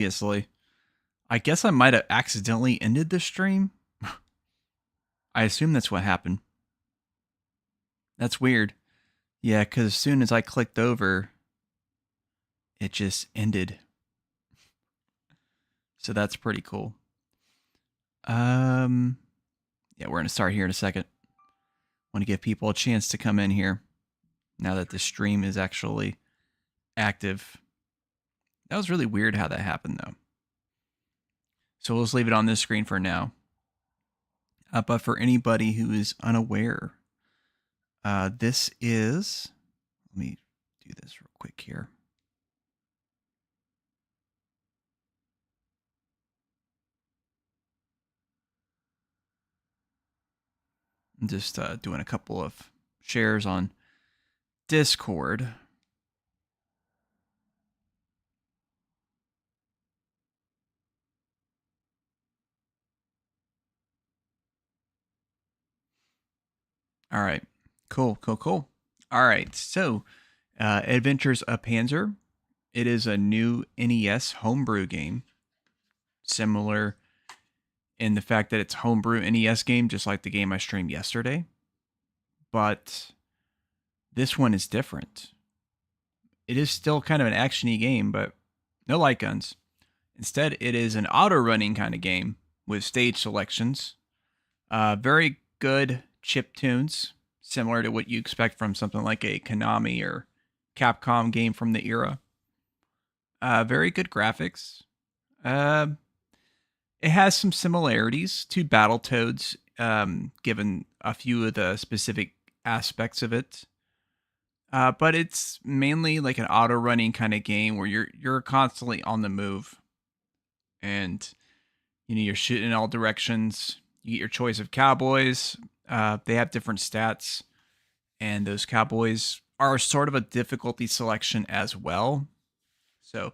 Obviously. I guess I might have accidentally ended the stream. I assume that's what happened. That's weird. Yeah, because as soon as I clicked over, it just ended. So that's pretty cool. Yeah, we're going to start here in a second. Want to give people a chance to come in here now that the stream is actually active. That was really weird how that happened, though. So we'll just leave it on this screen for now. But for anybody who is unaware, this is... Let me do this real quick here. I'm just doing a couple of shares on Discord. All right. Cool. All right. So, Adventures of Panzer. It is a new NES homebrew game. Similar in the fact that it's homebrew NES game, just like the game I streamed yesterday. But this one is different. It is still kind of an action-y game, but no light guns. Instead, it is an auto-running kind of game with stage selections. Very good chip tunes, similar to what you expect from something like a Konami or Capcom game from the era. Very good graphics. It has some similarities to Battletoads, given a few of the specific aspects of it. But it's mainly like an auto-running kind of game where you're constantly on the move, and you're shooting in all directions. You get your choice of cowboys. They have different stats, and those cowboys are sort of a difficulty selection as well. So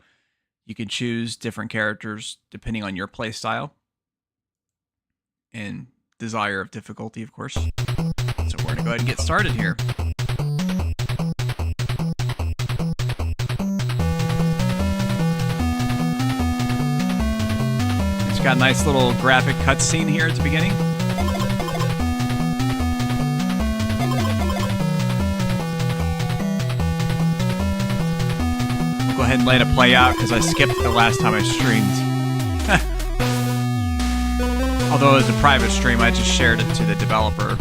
you can choose different characters depending on your play style and desire of difficulty, of course. So we're going to go ahead and get started here. It's got a nice little graphic cutscene here at the beginning. Go ahead and let it play out because I skipped the last time I streamed. Although it was a private stream, I just shared it to the developer.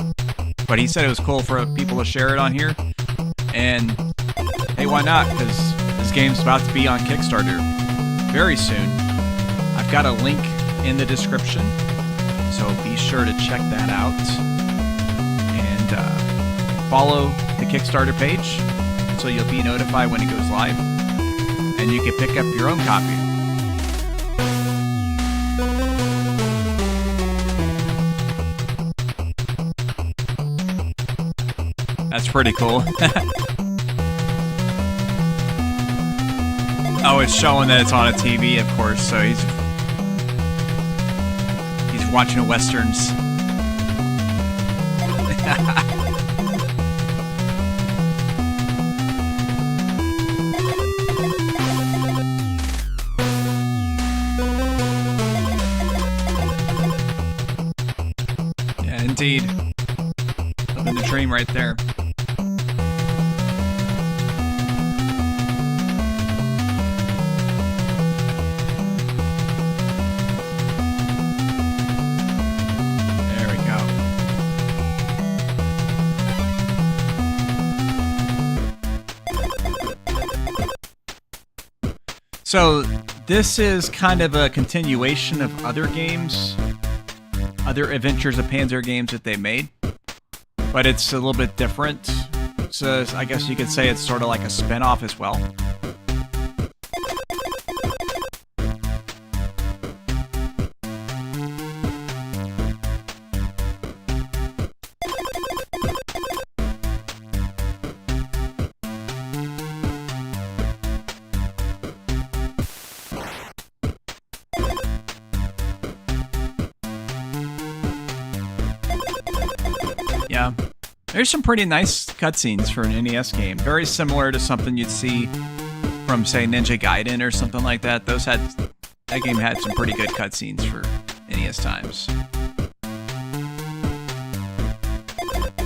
But he said it was cool for people to share it on here. And hey, why not? Because this game's about to be on Kickstarter very soon. I've got a link in the description, so be sure to check that out. And follow the Kickstarter page so you'll be notified when it goes live. And you can pick up your own copy. That's pretty cool. Oh, it's showing that it's on a TV, of course, so he's watching westerns. Indeed. Living the dream right there. There we go. So, this is kind of a continuation of other games. Other Adventures of Panzer games that they made, but it's a little bit different. So I guess you could say it's sort of like a spin-off as well. Yeah, there's some pretty nice cutscenes for an NES game. Very similar to something you'd see from, say, Ninja Gaiden or something like that. Those had That game had some pretty good cutscenes for NES times.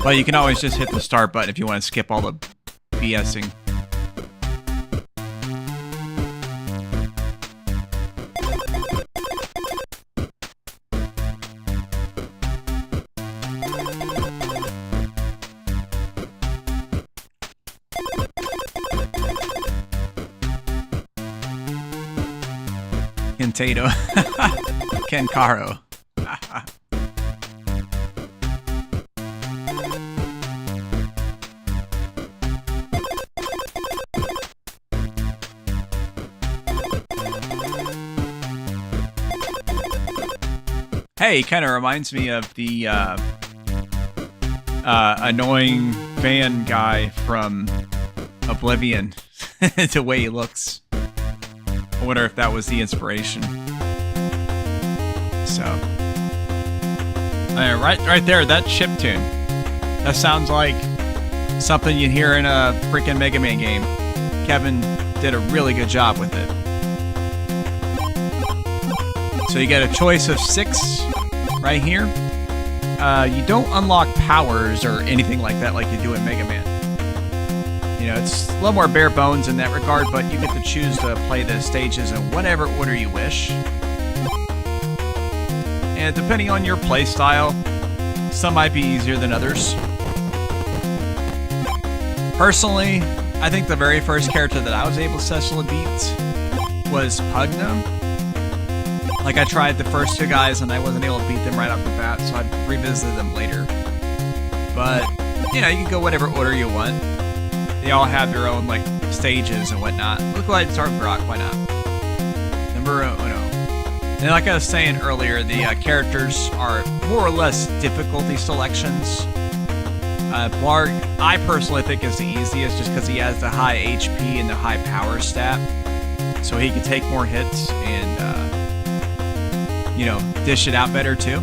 But you can always just hit the start button if you want to skip all the BSing. Kentato. Kenkaro. Hey, he kind of reminds me of the annoying van guy from Oblivion. The way he looks. I wonder if that was the inspiration. So, right there, that chiptune. That sounds like something you'd hear in a freaking Mega Man game. Kevin did a really good job with it. So you get a choice of 6 right here. You don't unlock powers or anything like that like you do in Mega Man. You know, it's a little more bare bones in that regard, but you get to choose to play the stages in whatever order you wish. And depending on your play style, some might be easier than others. Personally, I think the very first character that I was able to successfully beat was Pugna. Like, I tried the first 2 guys and I wasn't able to beat them right off the bat, so I revisited them later. But, you know, you can go whatever order you want. They all have their own, like, stages and whatnot. Look like start with Brock, why not? Number 1. And like I was saying earlier, the characters are more or less difficulty selections. Blarg, I personally think is the easiest just because he has the high HP and the high power stat. So he can take more hits and, you know, dish it out better too.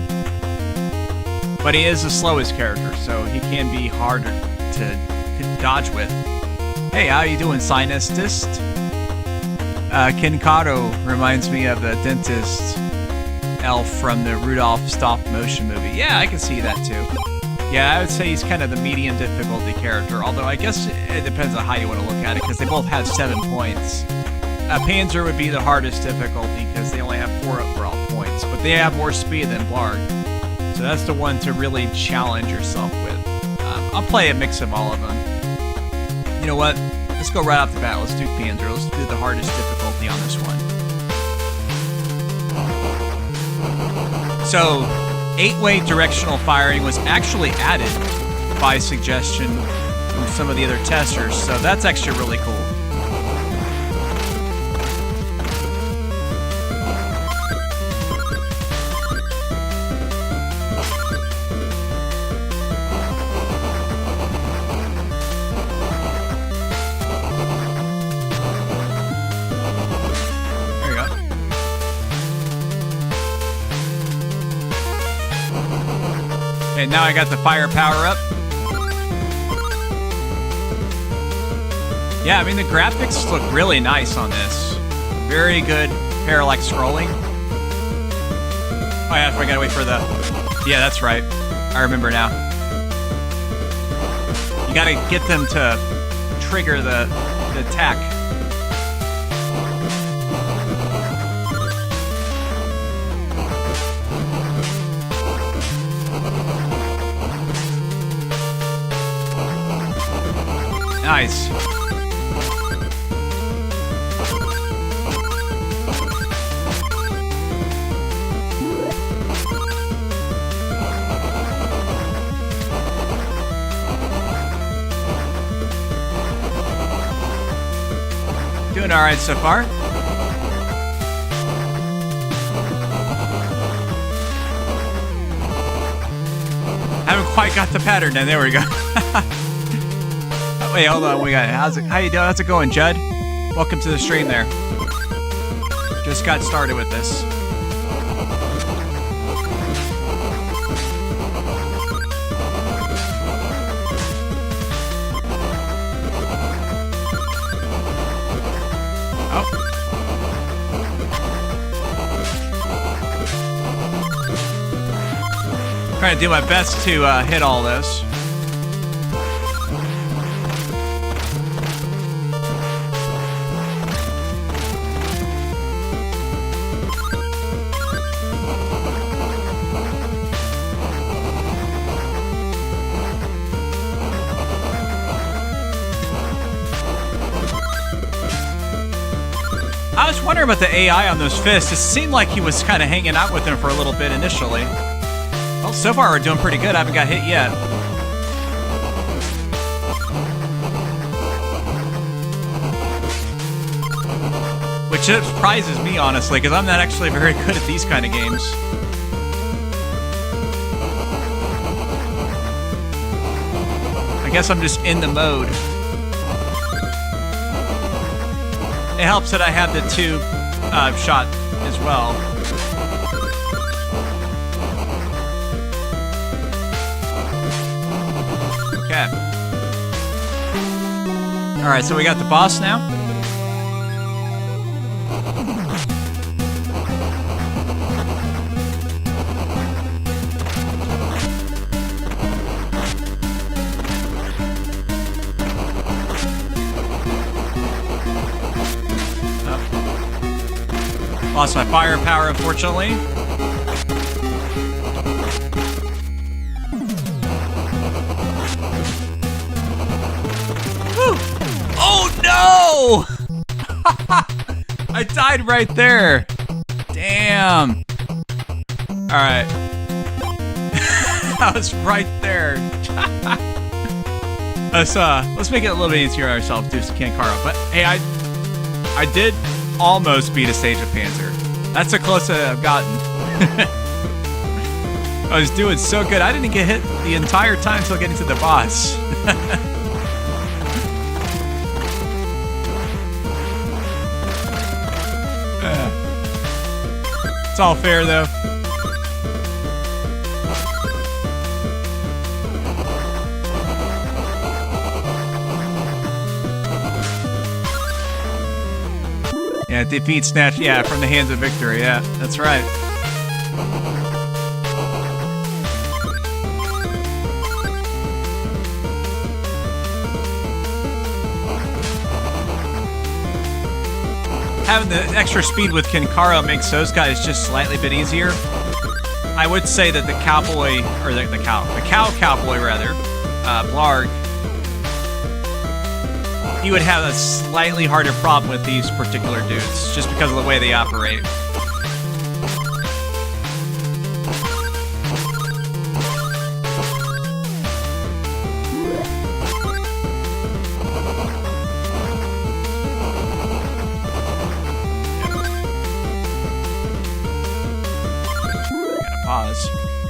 But he is the slowest character, so he can be harder to dodge with. Hey, how you doing, Sinestist? Kenkaro reminds me of the dentist elf from the Rudolph stop-motion movie. Yeah, I can see that too. Yeah, I would say he's kind of the medium difficulty character, although I guess it depends on how you want to look at it, because they both have 7 points. Panzer would be the hardest difficulty, because they only have 4 overall points, but they have more speed than Blarg. So that's the one to really challenge yourself with. I'll play a mix of all of them. You know what? Let's go right off the bat. Let's do Panzer. Let's do the hardest difficulty on this one. So, 8-way directional firing was actually added by suggestion from some of the other testers, so that's actually really cool. And now I got the firepower up. Yeah, I mean, the graphics look really nice on this. Very good parallax scrolling. Oh yeah, I gotta wait for the... Yeah, that's right. I remember now. You gotta get them to trigger the attack. Nice. Doing all right so far. Haven't quite got the pattern down. There we go. Wait, hold on. How you doing? How's it going, Judd? Welcome to the stream there. Just got started with this. Trying to do my best to hit all this. I was wondering about the AI on those fists. It seemed like he was kind of hanging out with them for a little bit initially. Well, so far we're doing pretty good. I haven't got hit yet. Which surprises me, honestly, because I'm not actually very good at these kind of games. I guess I'm just in the mode. It helps that I have the tube shot as well. Okay. Alright, so we got the boss now. Lost my firepower, unfortunately. Woo! Oh no! I died right there. Damn. All right. I was right there. Let's make it a little bit easier on ourselves. Do some Kankara. But hey, I did almost beat a stage of Panzer. That's the closest I've gotten. I was doing so good. I didn't get hit the entire time until getting to the boss. It's all fair though. Yeah, defeat snatch, yeah, from the hands of victory, yeah, that's right. Having the extra speed with Kinkara makes those guys just slightly bit easier. I would say that the cowboy, or the cow cowboy rather, Blarg, he would have a slightly harder problem with these particular dudes, just because of the way they operate. Gotta pause.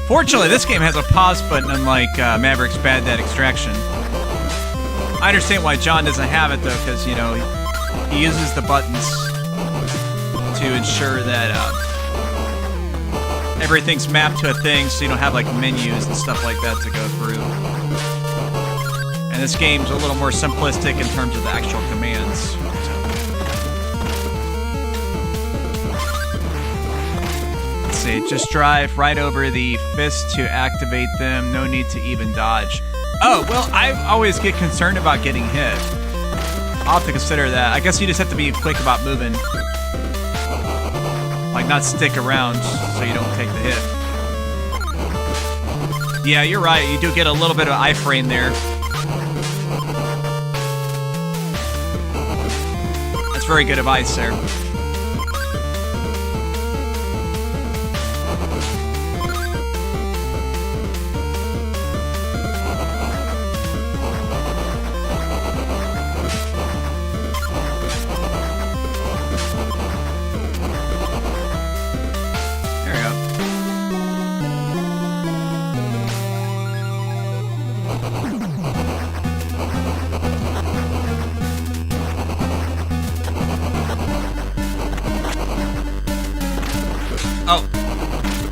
Fortunately, this game has a pause button, unlike Maverick's Bad Dad Extraction. I understand why John doesn't have it, though, because, you know, he uses the buttons to ensure that everything's mapped to a thing, so you don't have, like, menus and stuff like that to go through. And this game's a little more simplistic in terms of the actual commands. Let's see, just drive right over the fist to activate them. No need to even dodge. Oh, well, I always get concerned about getting hit. I'll have to consider that. I guess you just have to be quick about moving. Like, not stick around so you don't take the hit. Yeah, you're right. You do get a little bit of iframe there. That's very good advice there.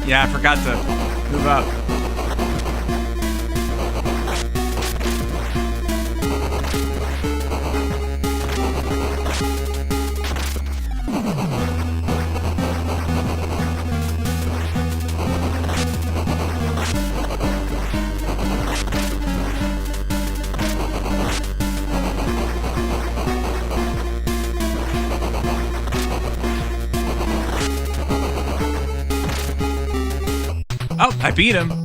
Yeah, I forgot to move up. Oh, I beat him.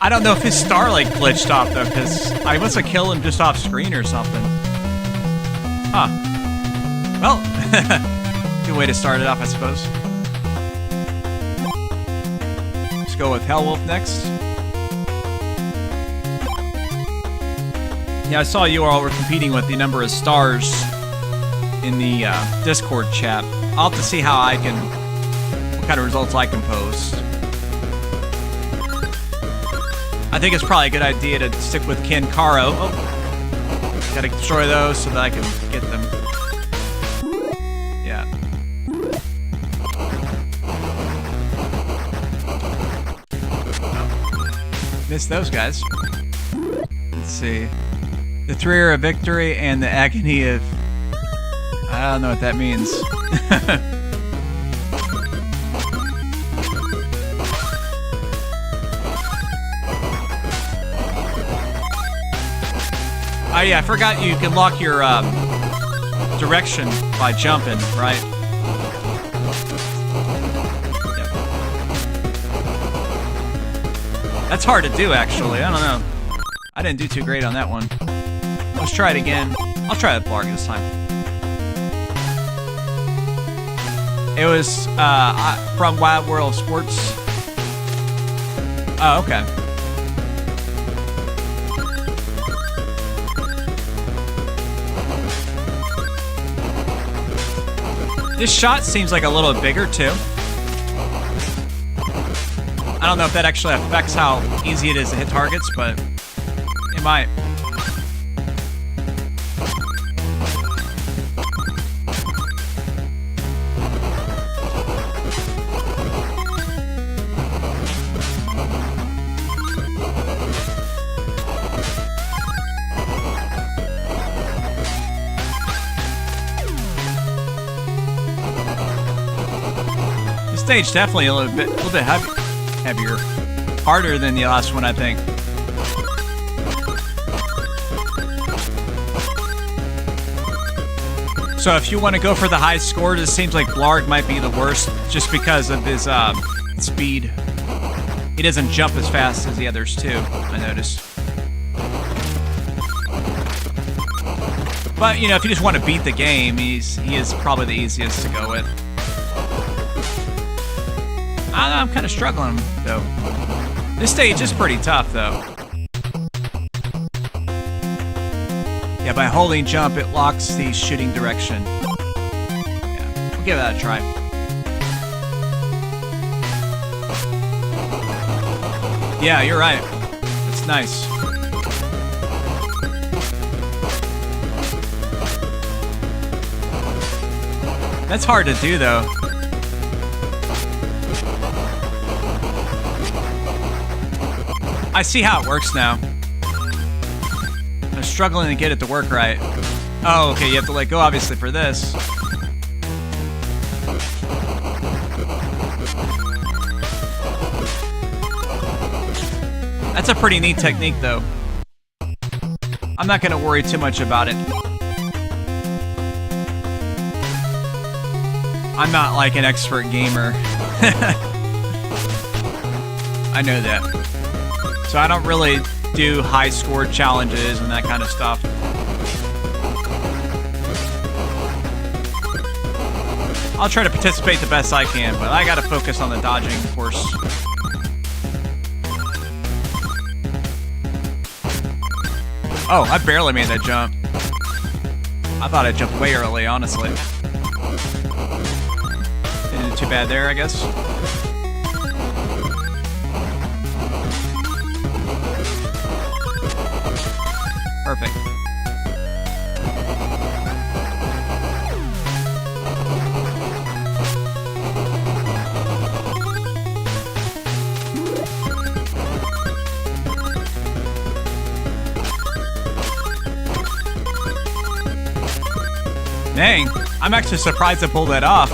I don't know if his star like glitched off though, because I must have killed him just off screen or something. Huh. Well, good way to start it off, I suppose. Let's go with Hellwolf next. Yeah, I saw you all were competing with the number of stars in the Discord chat. I'll have to see how what kind of results I can post. I think it's probably a good idea to stick with Ken Caro. Oh, gotta destroy those so that I can get them. Yeah. Missed those guys. Let's see. The three are a victory and the agony of... I don't know what that means. Oh yeah, I forgot you can lock your direction by jumping, right? Yep. That's hard to do, actually. I don't know. I didn't do too great on that one. Let's try it again. I'll try the Blarg this time. It was from Wild World of Sports. Oh, okay. This shot seems like a little bigger, too. I don't know if that actually affects how easy it is to hit targets, but it might. Stage definitely a little bit heavier, harder than the last one, I think. So if you want to go for the high score, it seems like Blarg might be the worst, just because of his speed. He doesn't jump as fast as the others too, I noticed. But you know, if you just want to beat the game, he is probably the easiest to go with. I'm kind of struggling, though. This stage is pretty tough, though. Yeah, by holding jump, it locks the shooting direction. Yeah, we'll give that a try. Yeah, you're right. It's nice. That's hard to do, though. I see how it works now. I'm struggling to get it to work right. Oh, okay, you have to let go, obviously, for this. That's a pretty neat technique, though. I'm not going to worry too much about it. I'm not like an expert gamer. I know that. So I don't really do high score challenges and that kind of stuff. I'll try to participate the best I can, but I gotta focus on the dodging, of course. Oh, I barely made that jump. I thought I jumped way early, honestly. Didn't do too bad there, I guess. Perfect. Dang, I'm actually surprised I pulled that off.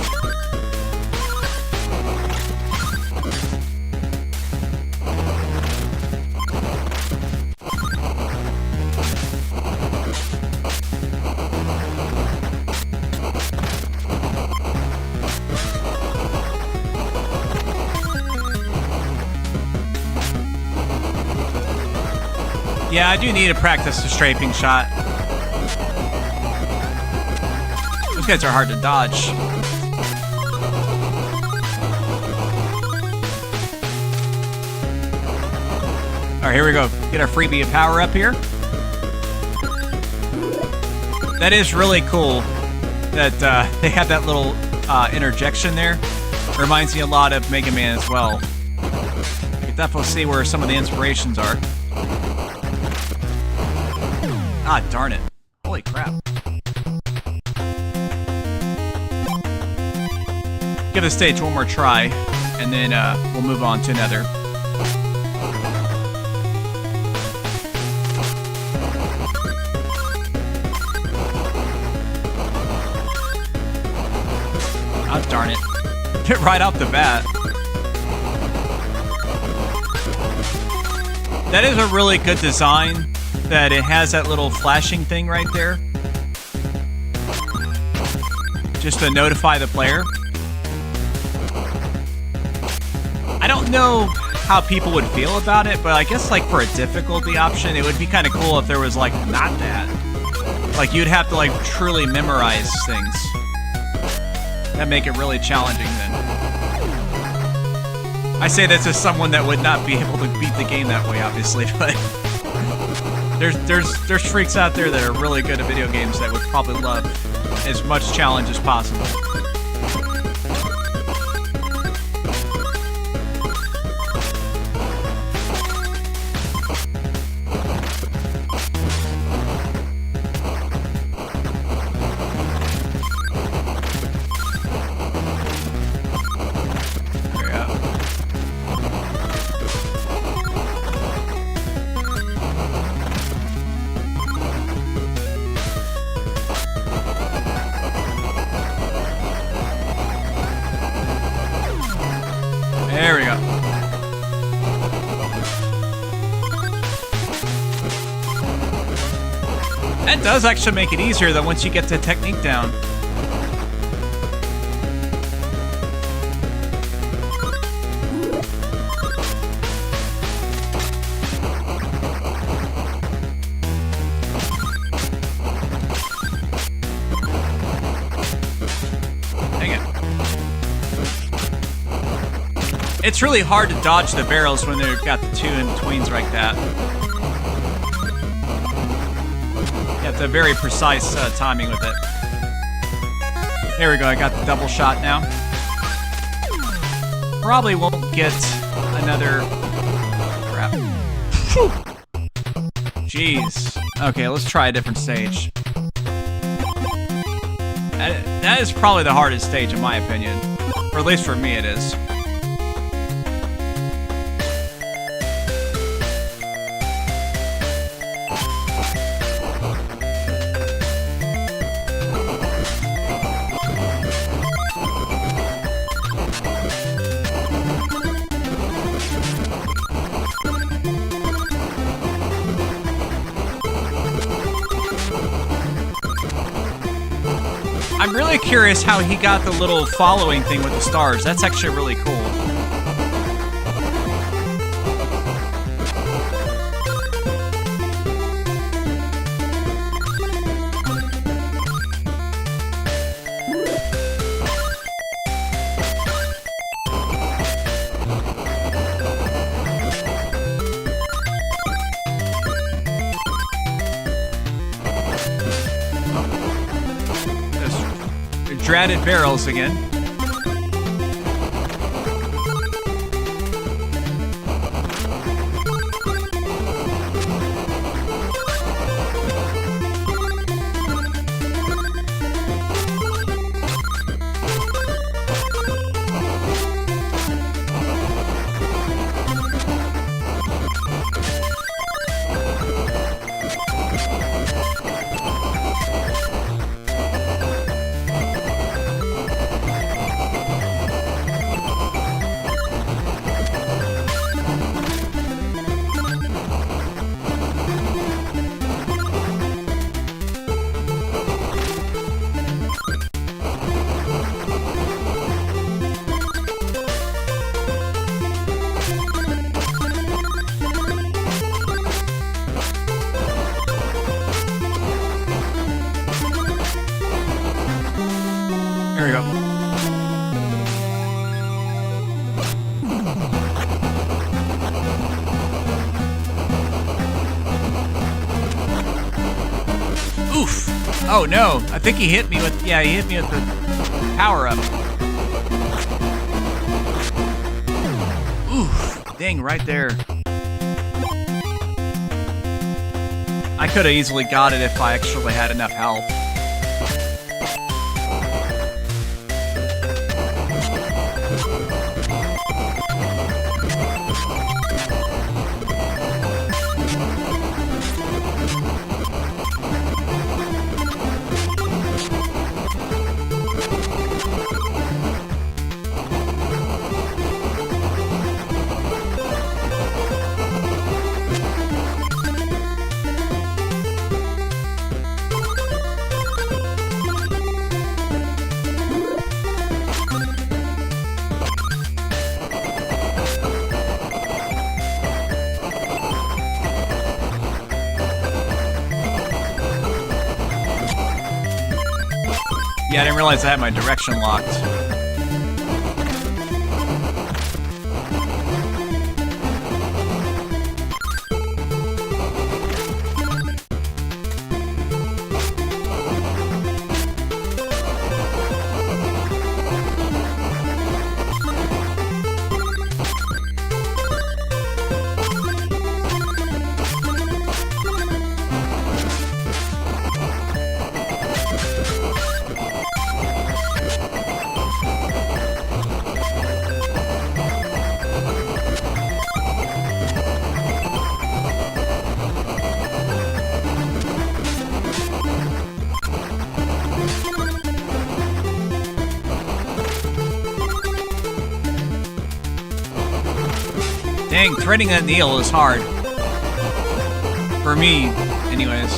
Yeah, I do need to practice the strafing shot. Those guys are hard to dodge. All right, here we go. Get our freebie of power up here. That is really cool that they have that little interjection there. Reminds me a lot of Mega Man as well. You can definitely see where some of the inspirations are. Ah, darn it. Holy crap. Give the stage one more try, and then we'll move on to another. Ah, darn it. Right off the bat. That is a really good design, that it has that little flashing thing right there. Just to notify the player. I don't know how people would feel about it, but I guess like for a difficulty option, it would be kind of cool if there was like not that. Like you'd have to like truly memorize things. That'd make it really challenging then. I say this as someone that would not be able to beat the game that way, obviously, but there's freaks out there that are really good at video games that would probably love as much challenge as possible. There we go. That does actually make it easier though once you get the technique down. It's really hard to dodge the barrels when they've got the two in-betweens like that. You have to have very precise timing with it. There we go, I got the double shot now. Probably won't get another... Crap. Whew. Jeez. Okay, let's try a different stage. That is probably the hardest stage in my opinion. Or at least for me it is. I'm really curious how he got the little following thing with the stars. That's actually really cool. Dratted barrels again. Oh no, I think he hit me with, yeah, he hit me with the power up. Oof, dang, right there. I could have easily got it if I actually had enough health. Yeah, I didn't realize I had my direction locked. Dang, threading that needle is hard. For me, anyways.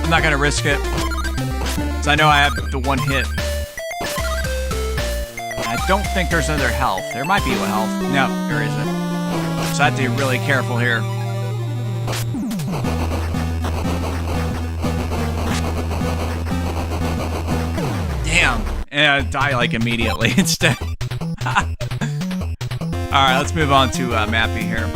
I'm not gonna risk it. Because I know I have the one hit. I don't think there's another health. There might be a health. No, there isn't. So I have to be really careful here. Damn. And I die like immediately instead. Alright, let's move on to Mappy here.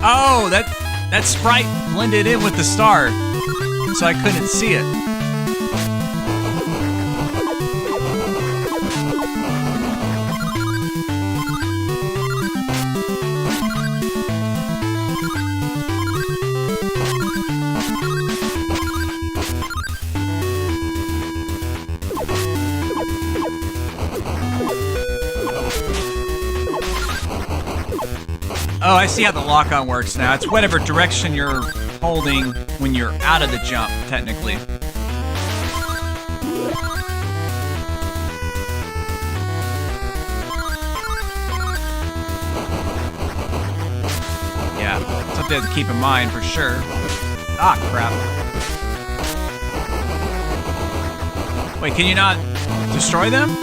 Oh, that sprite blended in with the star, so I couldn't see it. Oh, I see how the lock-on works now. It's whatever direction you're holding when you're out of the jump, technically. Yeah, something to keep in mind for sure. Ah, crap. Wait, can you not destroy them?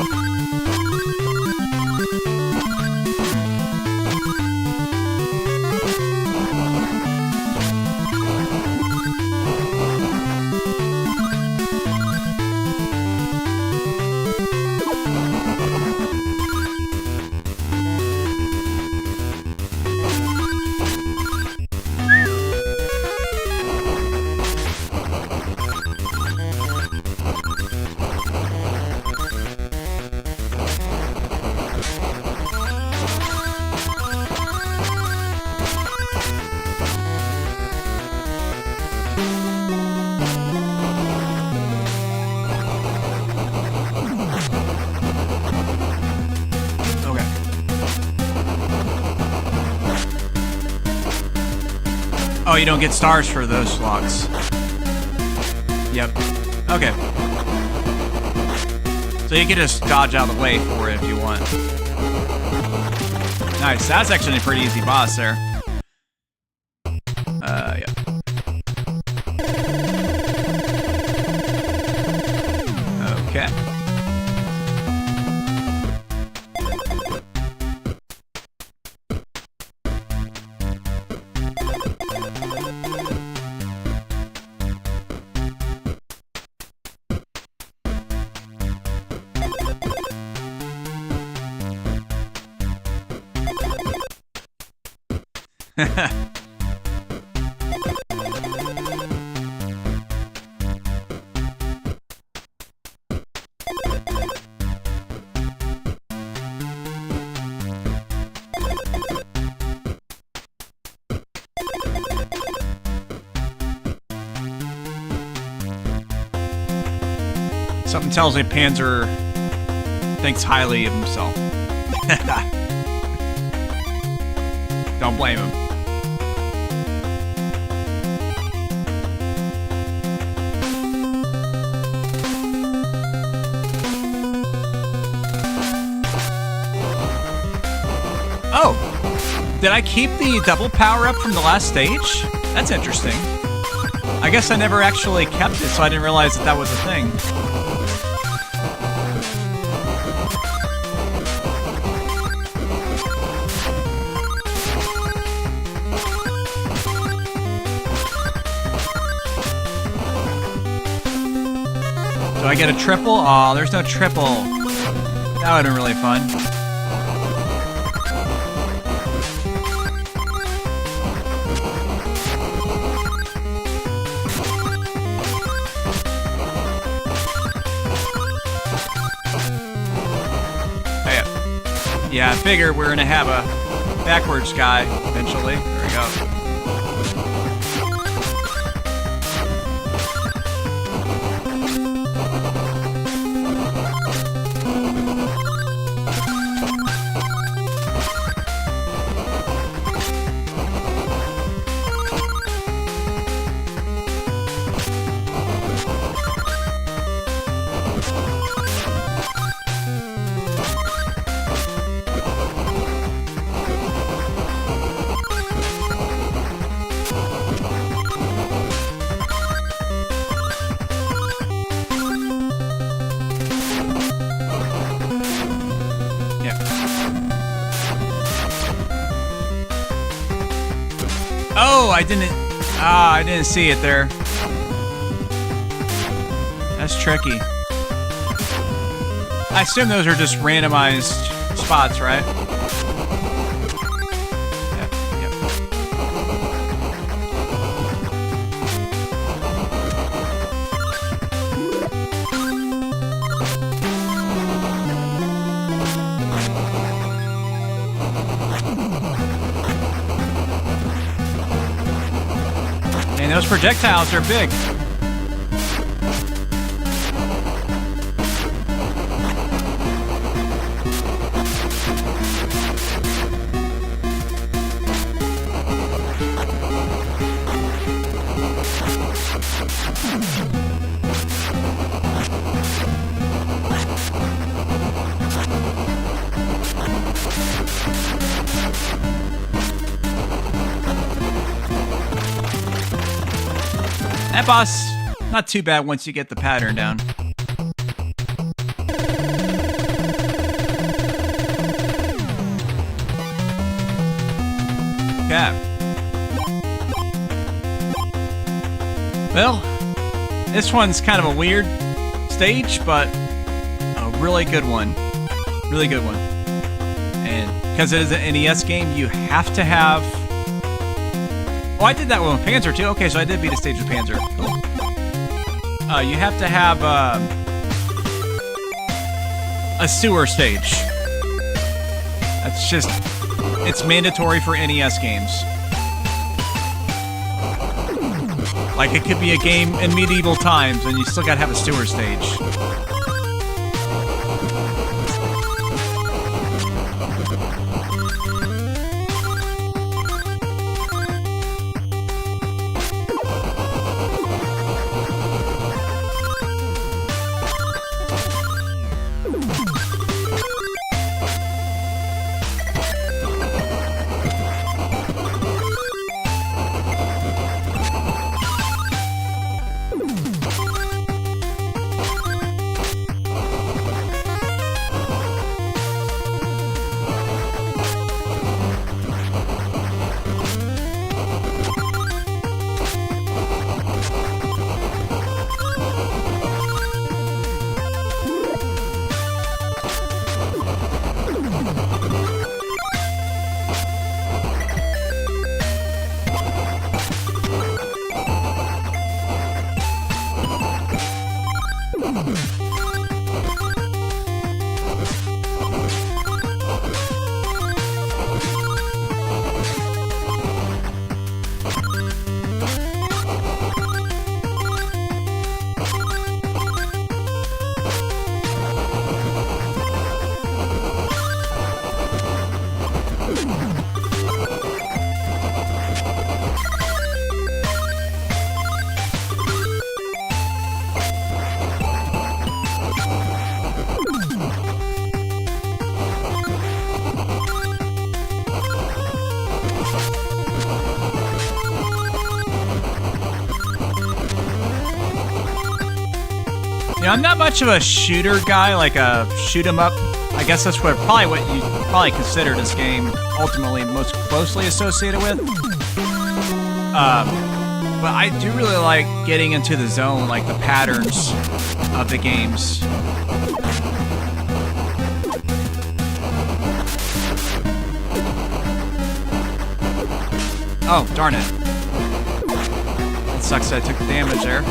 Oh, you don't get stars for those locks. Yep. Okay. So you can just dodge out of the way for it if you want. Nice. That's actually a pretty easy boss there. Yeah. Okay. Something tells me Panzer thinks highly of himself. Don't blame him. Oh! Did I keep the double power-up from the last stage? That's interesting. I guess I never actually kept it, so I didn't realize that that was a thing. Do I get a triple? Oh, there's no triple. That would have been really fun. Yeah, I figure we're gonna have a backwards guy eventually. There we go. Oh, I didn't see it there. That's tricky. I assume those are just randomized spots, right? Yep. And those projectiles are big. That boss, not too bad once you get the pattern down. Okay. Well, this one's kind of a weird stage, but a really good one. Really good one. And because it is an NES game, you have to have... Oh, I did that one with Panzer too. Okay, so I did beat a stage with Panzer. Cool. You have to have a sewer stage. That's just... It's mandatory for NES games. Like, it could be a game in medieval times, and you still gotta have a sewer stage. Yeah, I'm not much of a shooter guy, like a shoot 'em up. I guess that's what you probably consider this game ultimately most closely associated with. But I do really like getting into the zone, like the patterns of the games. Oh, darn it. It sucks that I took the damage there.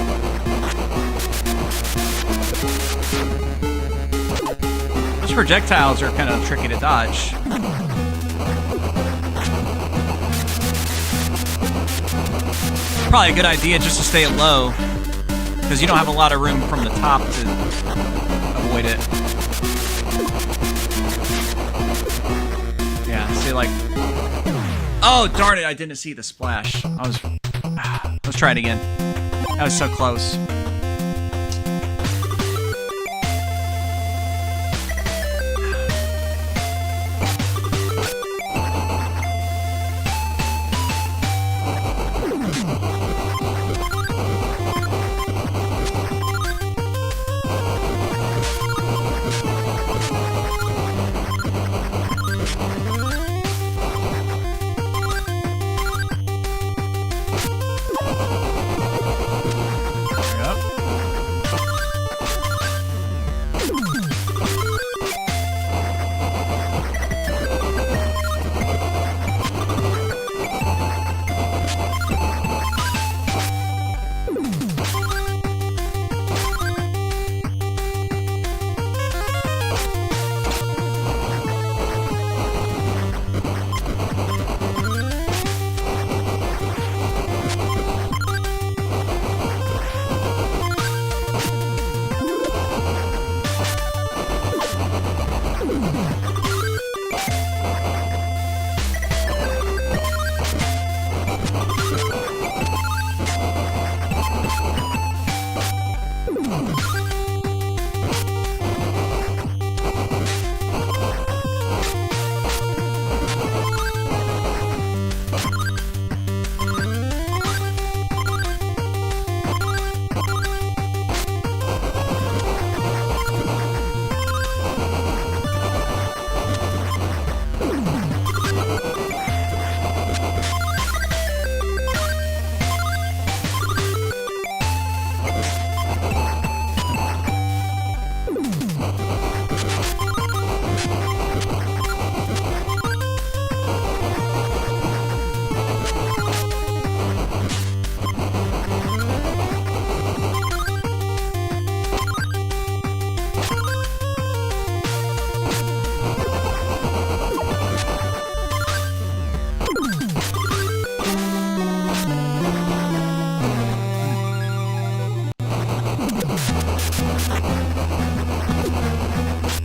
Those projectiles are kind of tricky to dodge. Probably a good idea just to stay low, because you don't have a lot of room from the top to avoid it. Yeah, see, like... Oh, darn it, I didn't see the splash. Let's try it again. That was so close.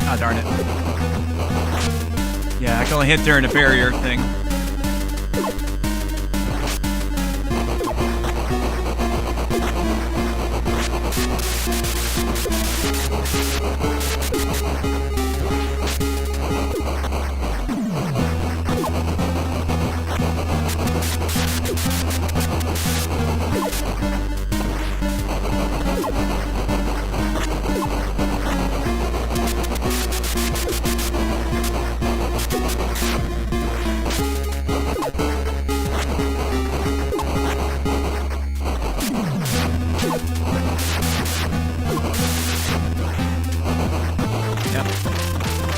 Oh, darn it. Yeah, I can only hit during the barrier thing.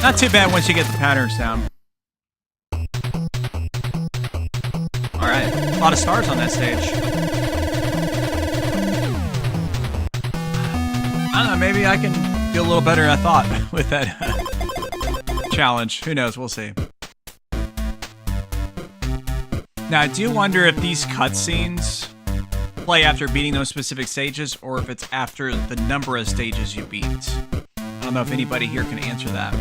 Not too bad once you get the patterns down. Alright, a lot of stars on that stage. I don't know, maybe I can do a little better than I thought with that challenge. Who knows, we'll see. Now, I do wonder if these cutscenes play after beating those specific stages, or if it's after the number of stages you beat. I don't know if anybody here can answer that.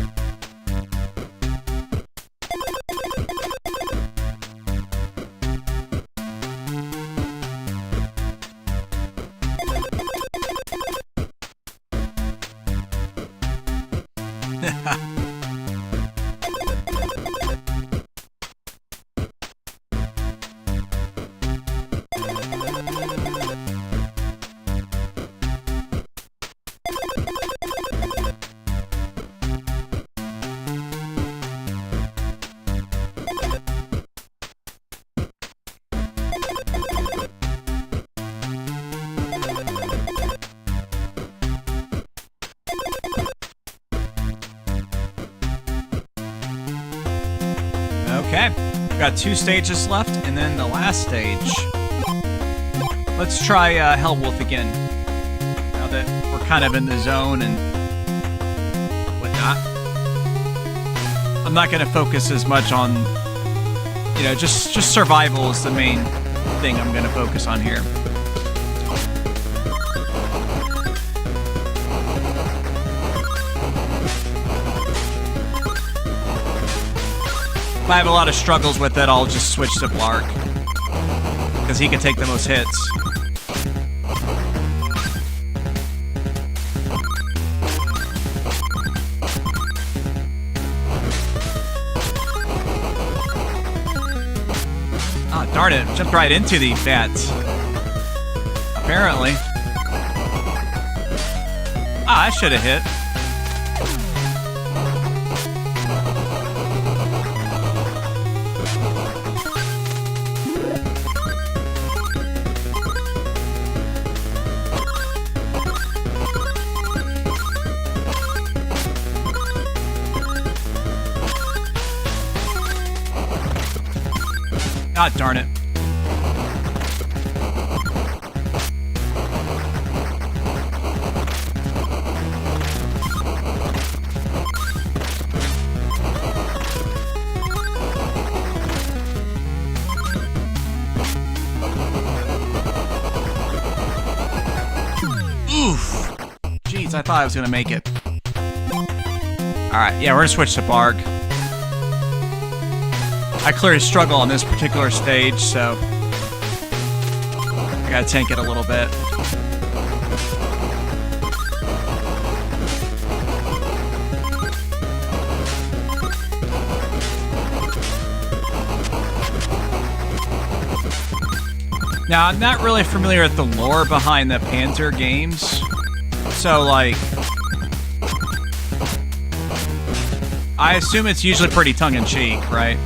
Got 2 stages left, and then the last stage. Let's try Hell Wolf again. Now that we're kind of in the zone and whatnot. I'm not going to focus as much on, you know, just survival is the main thing I'm going to focus on here. If I have a lot of struggles with it, I'll just switch to Blark, because he can take the most hits. Oh, darn it. Jumped right into the bats. Apparently. Ah, I should have hit. God darn it. Oof. Jeez, I thought I was going to make it. Alright, yeah, we're going to switch to Barg. I clearly struggle on this particular stage, so I gotta tank it a little bit. Now, I'm not really familiar with the lore behind the Panzer games, so, like, I assume it's usually pretty tongue-in-cheek, right?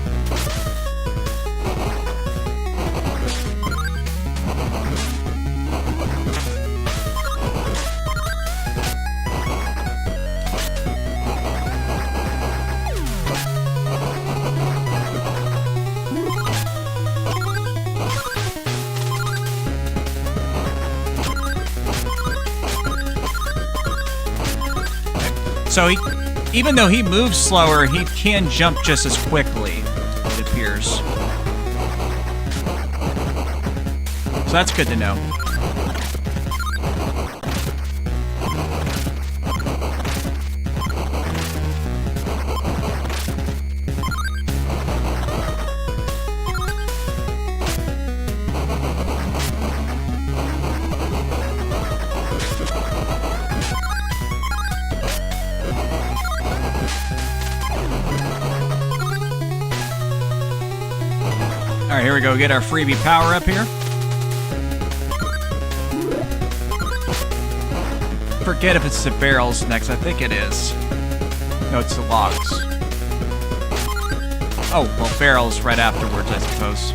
So even though he moves slower, he can jump just as quickly, it appears. So that's good to know. Alright, here we go. Get our freebie power up here. Forget if it's the barrels next. I think it is. No, it's the logs. Oh, well, barrels right afterwards, I suppose.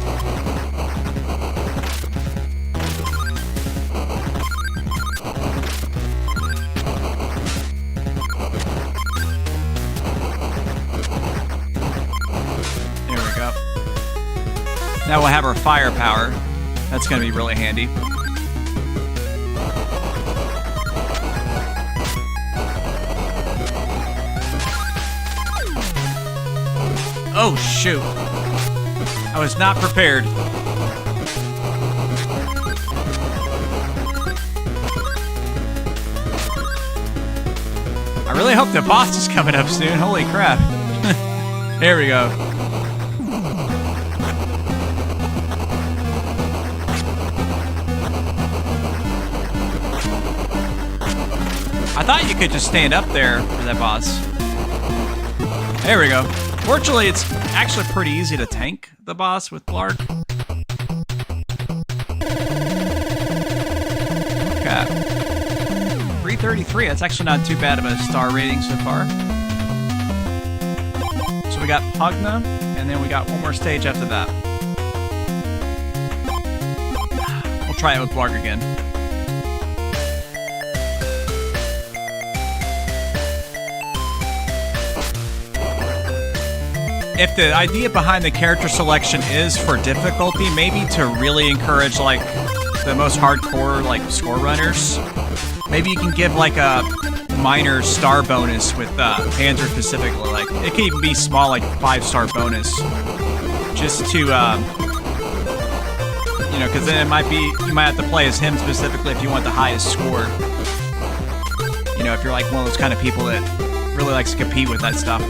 Now we'll have our firepower. That's going to be really handy. Oh, shoot. I was not prepared. I really hope the boss is coming up soon. Holy crap. Here we go. I thought you could just stand up there for that boss. There we go. Fortunately, it's actually pretty easy to tank the boss with Blark. Okay. 333, that's actually not too bad of a star rating so far. So we got Pugna, and then we got one more stage after that. We'll try it with Blark again. if the idea behind the character selection is for difficulty, maybe to really encourage like the most hardcore like score runners, maybe you can give like a minor star bonus with Panzer specifically. Like it could even be small, like 5-star bonus, just to you know, because then it might be you might have to play as him specifically if you want the highest score. You know, if you're like one of those kind of people that really likes to compete with that stuff.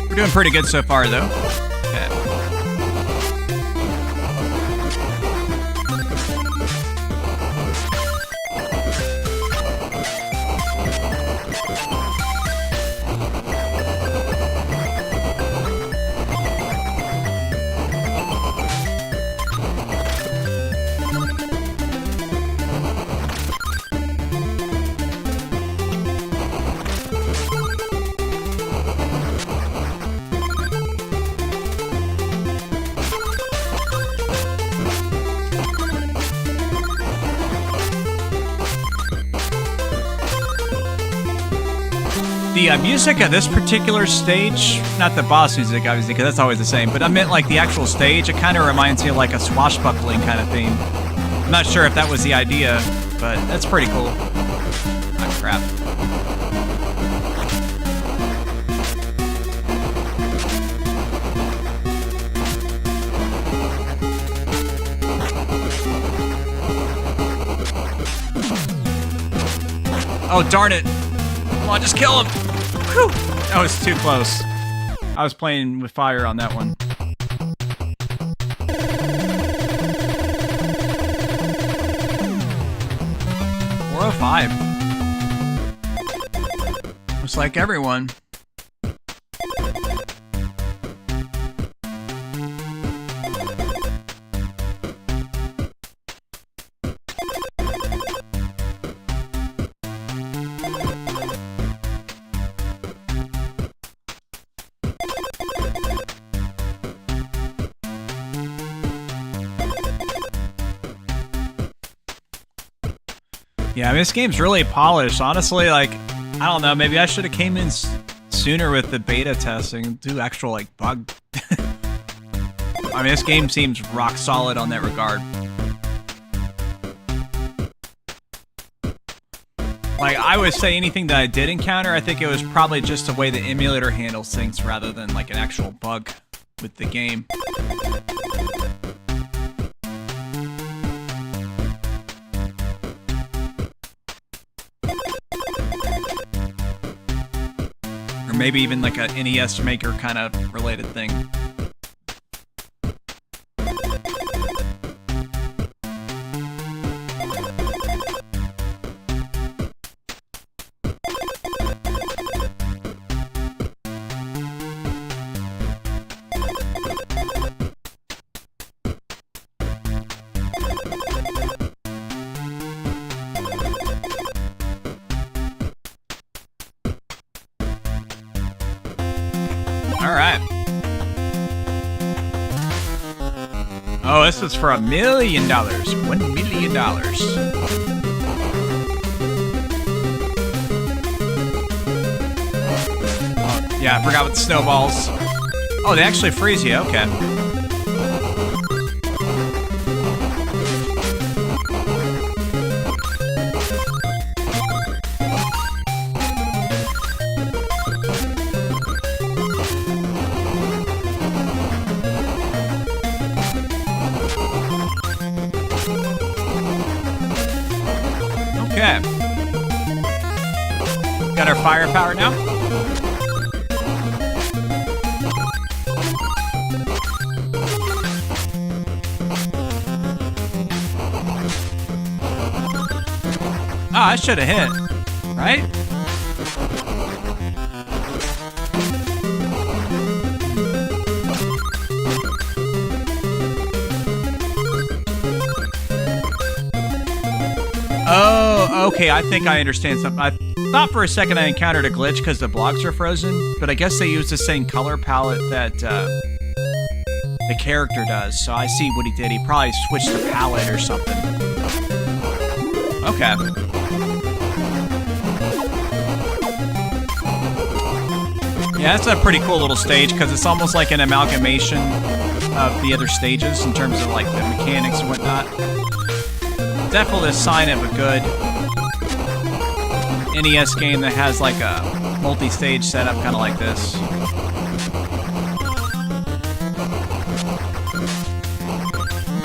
We're doing pretty good so far, though. Okay. The music of this particular stage, not the boss music, obviously, because that's always the same, but I meant like the actual stage, it kind of reminds me of like a swashbuckling kind of theme. I'm not sure if that was the idea, but that's pretty cool. Oh, crap. Oh, darn it. Come on, just kill him. Whew. That was too close. I was playing with fire on that one. $405. Looks like everyone. Yeah, I mean, this game's really polished. Honestly, like, I don't know, maybe I should have came in sooner with the beta testing, do actual, like, bug. I mean, this game seems rock solid on that regard. Like, I would say anything that I did encounter, I think it was probably just the way the emulator handles things rather than, like, an actual bug with the game. Maybe even like a NES maker kind of related thing. Oh, this is for $1 million. $1 million. Oh, yeah, I forgot about the snowballs. Oh, they actually freeze you. Okay. Okay. Got our firepower now. Ah, I should have hit, right? Oh, okay. I think I understand something. I thought for a second I encountered a glitch because the blocks are frozen, but I guess they use the same color palette that the character does. So I see what he did. He probably switched the palette or something. Okay. Yeah, that's a pretty cool little stage because it's almost like an amalgamation of the other stages in terms of like the mechanics and whatnot. Definitely a sign of a good NES game that has like a multi-stage setup kind of like this.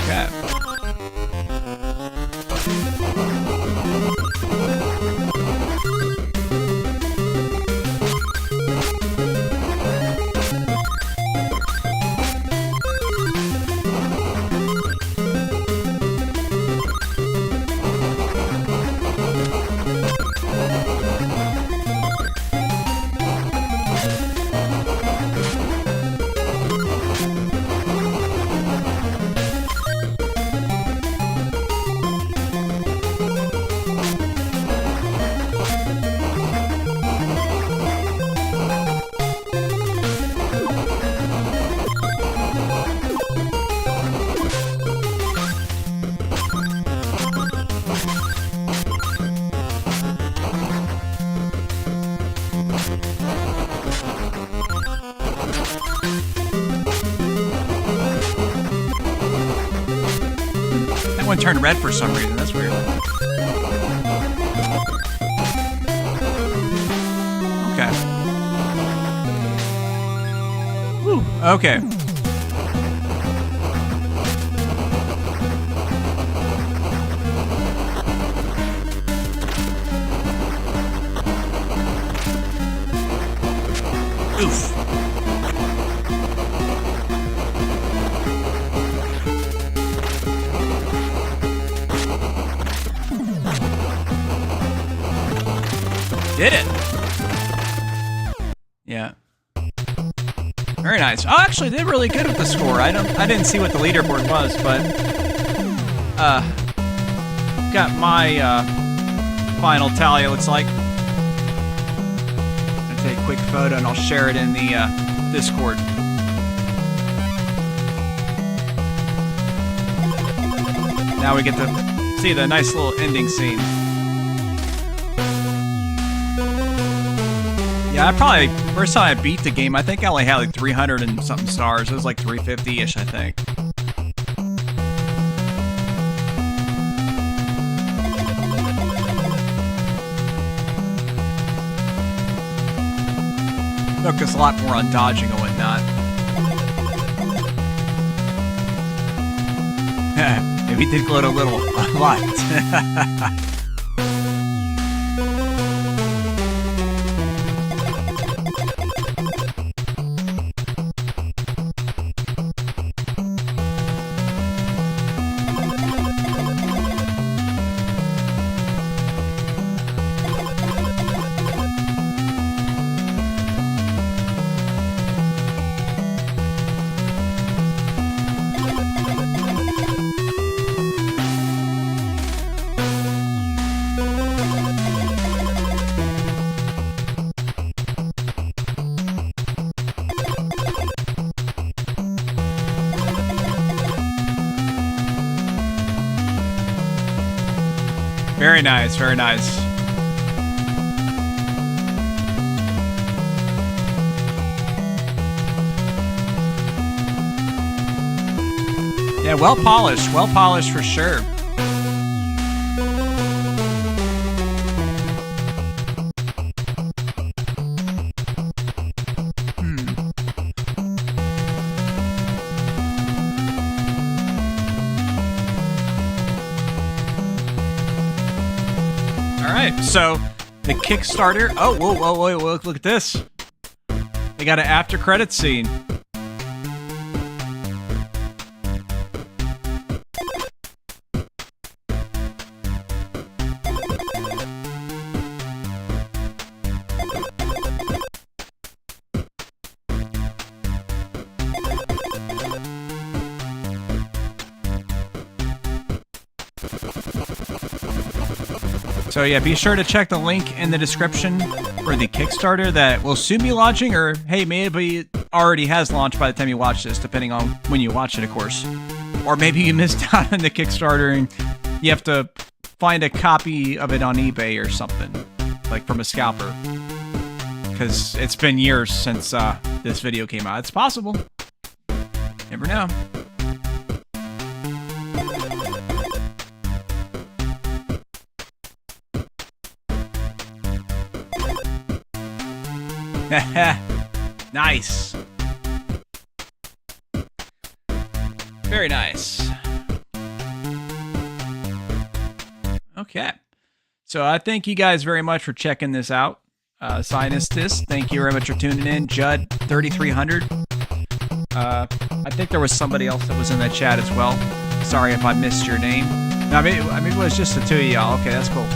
Okay. That one turned red for some reason. That's weird. Okay. Woo. Okay. Oof. Did it. Yeah. Very nice. Oh, actually, did really good with the score. I didn't see what the leaderboard was, but got my final tally. It looks like. I'm gonna take a quick photo and I'll share it in the Discord. Now we get to see the nice little ending scene. Yeah, I probably, first time I beat the game, I think I only had like 300 and something stars. It was like 350-ish, I think. Focus a lot more on dodging and whatnot. Maybe it did gloat a little, a lot. Very nice, very nice. Yeah, well polished for sure. So, the Kickstarter. Oh, whoa, look at this. They got an after credits scene. So yeah, be sure to check the link in the description for the Kickstarter that will soon be launching, or hey, maybe it already has launched by the time you watch this, depending on when you watch it, of course. Or maybe you missed out on the Kickstarter and you have to find a copy of it on eBay or something, like from a scalper. Because it's been years since this video came out. It's possible. Never know. Nice. Very nice. Okay. So I thank you guys very much for checking this out. Sinustis, thank you very much for tuning in. Judd 3300. I think there was somebody else that was in that chat as well. Sorry if I missed your name. No, I mean it was just the two of y'all. Okay, that's cool.